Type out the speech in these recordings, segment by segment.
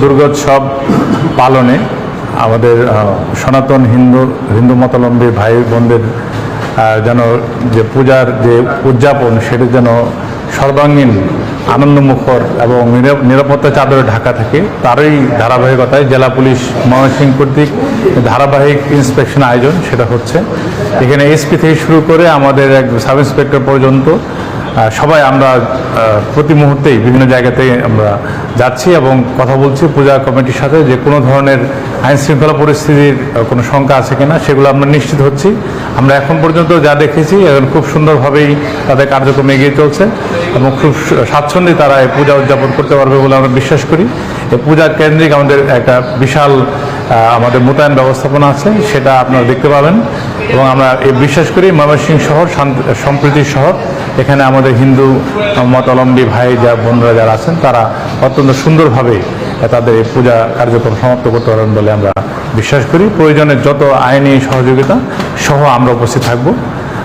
দুর্গোৎসব পালনে আমাদের সনাতন হিন্দু মতাবলম্বী ভাই বোনদের যেন যে পূজার যে উদযাপন সেটা যেন সর্বাঙ্গীন আনন্দমুখর এবং নিরাপত্তা চাদরে ঢাকা থাকে, তারই ধারাবাহিকতায় জেলা পুলিশ ময়মনসিংহ কর্তৃক ধারাবাহিক ইন্সপেকশন আয়োজন সেটা হচ্ছে। এখানে এসপি থেকে শুরু করে আমাদের এক সাব ইন্সপেক্টর পর্যন্ত সবাই আমরা প্রতি মুহূর্তেই বিভিন্ন জায়গাতে আমরা যাচ্ছি এবং কথা বলছি পূজা কমিটির সাথে যে কোনো ধরনের আইনশৃঙ্খলা পরিস্থিতির কোনো শঙ্কা আছে কিনা সেগুলো আমরা নিশ্চিত হচ্ছি। আমরা এখন পর্যন্ত যা দেখেছি এখন খুব সুন্দরভাবেই তাদের কার্যক্রম এগিয়ে চলছে এবং খুব স্বাচ্ছন্দ্যে তারা এই পূজা উদযাপন করতে পারবে বলে আমরা বিশ্বাস করি। এই পূজা কেন্দ্রিক আমাদের একটা বিশাল আমাদের মোতায়েন ব্যবস্থাপনা আছে, সেটা আপনারা দেখতে পাবেন এবং আমরা বিশ্বাস করি ময়মনসিংহ শহর সম্প্রীতির শহর। এখানে আমাদের হিন্দু মতাবলম্বী ভাই বোনরা যারা আছেন তারা অত্যন্ত সুন্দরভাবে তাদের এই পূজা কার্যক্রম সমাপ্ত করতে পারবেন বলে আমরা বিশ্বাস করি। প্রয়োজনে যত আইনি সহযোগিতা সহ আমরা উপস্থিত থাকব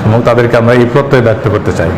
এবং তাদেরকে আমরা এই প্রত্যয় ব্যক্ত করতে চাই।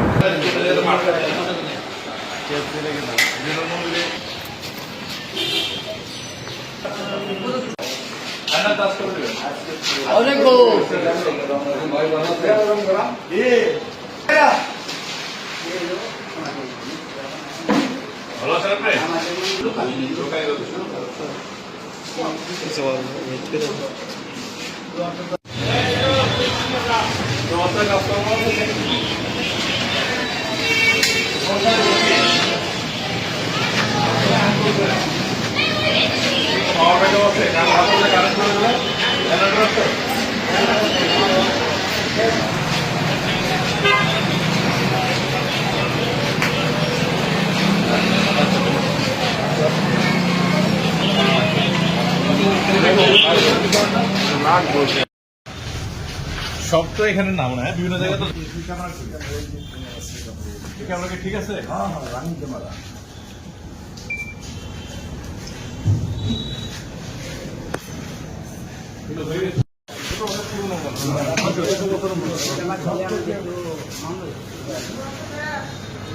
সব তো এখানে নাম না, বিভিন্ন জায়গায় তো ক্যামেরা ঠিক আছে। রানিং ক্যামেরা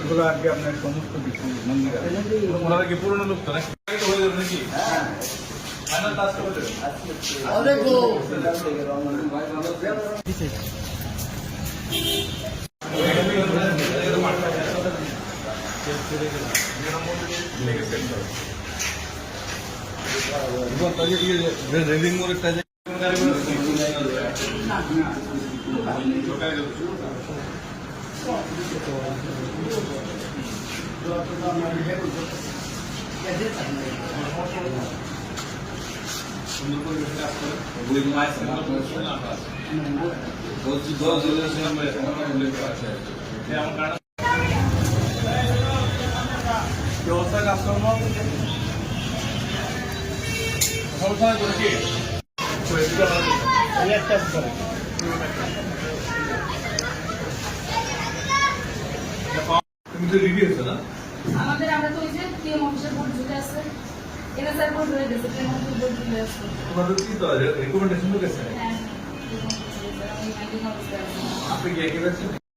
এগুলো আগে আপনার সমস্ত কিছু ওনারা কি পুরোনো লোক তো নাকি হয়ে যাবে নাকি? আমাদের আমরা তো ওই যে পিএম অফিসের বোর্ড ঝুলে আছে, এনএসআর বোর্ড হয়ে গেছে, পিএম অফিসের বোর্ড ঝুলে আছে। তোমাদের কি তো রেকমেন্ডেশন তো গেছে? হ্যাঁ, আপনি কি এগিয়ে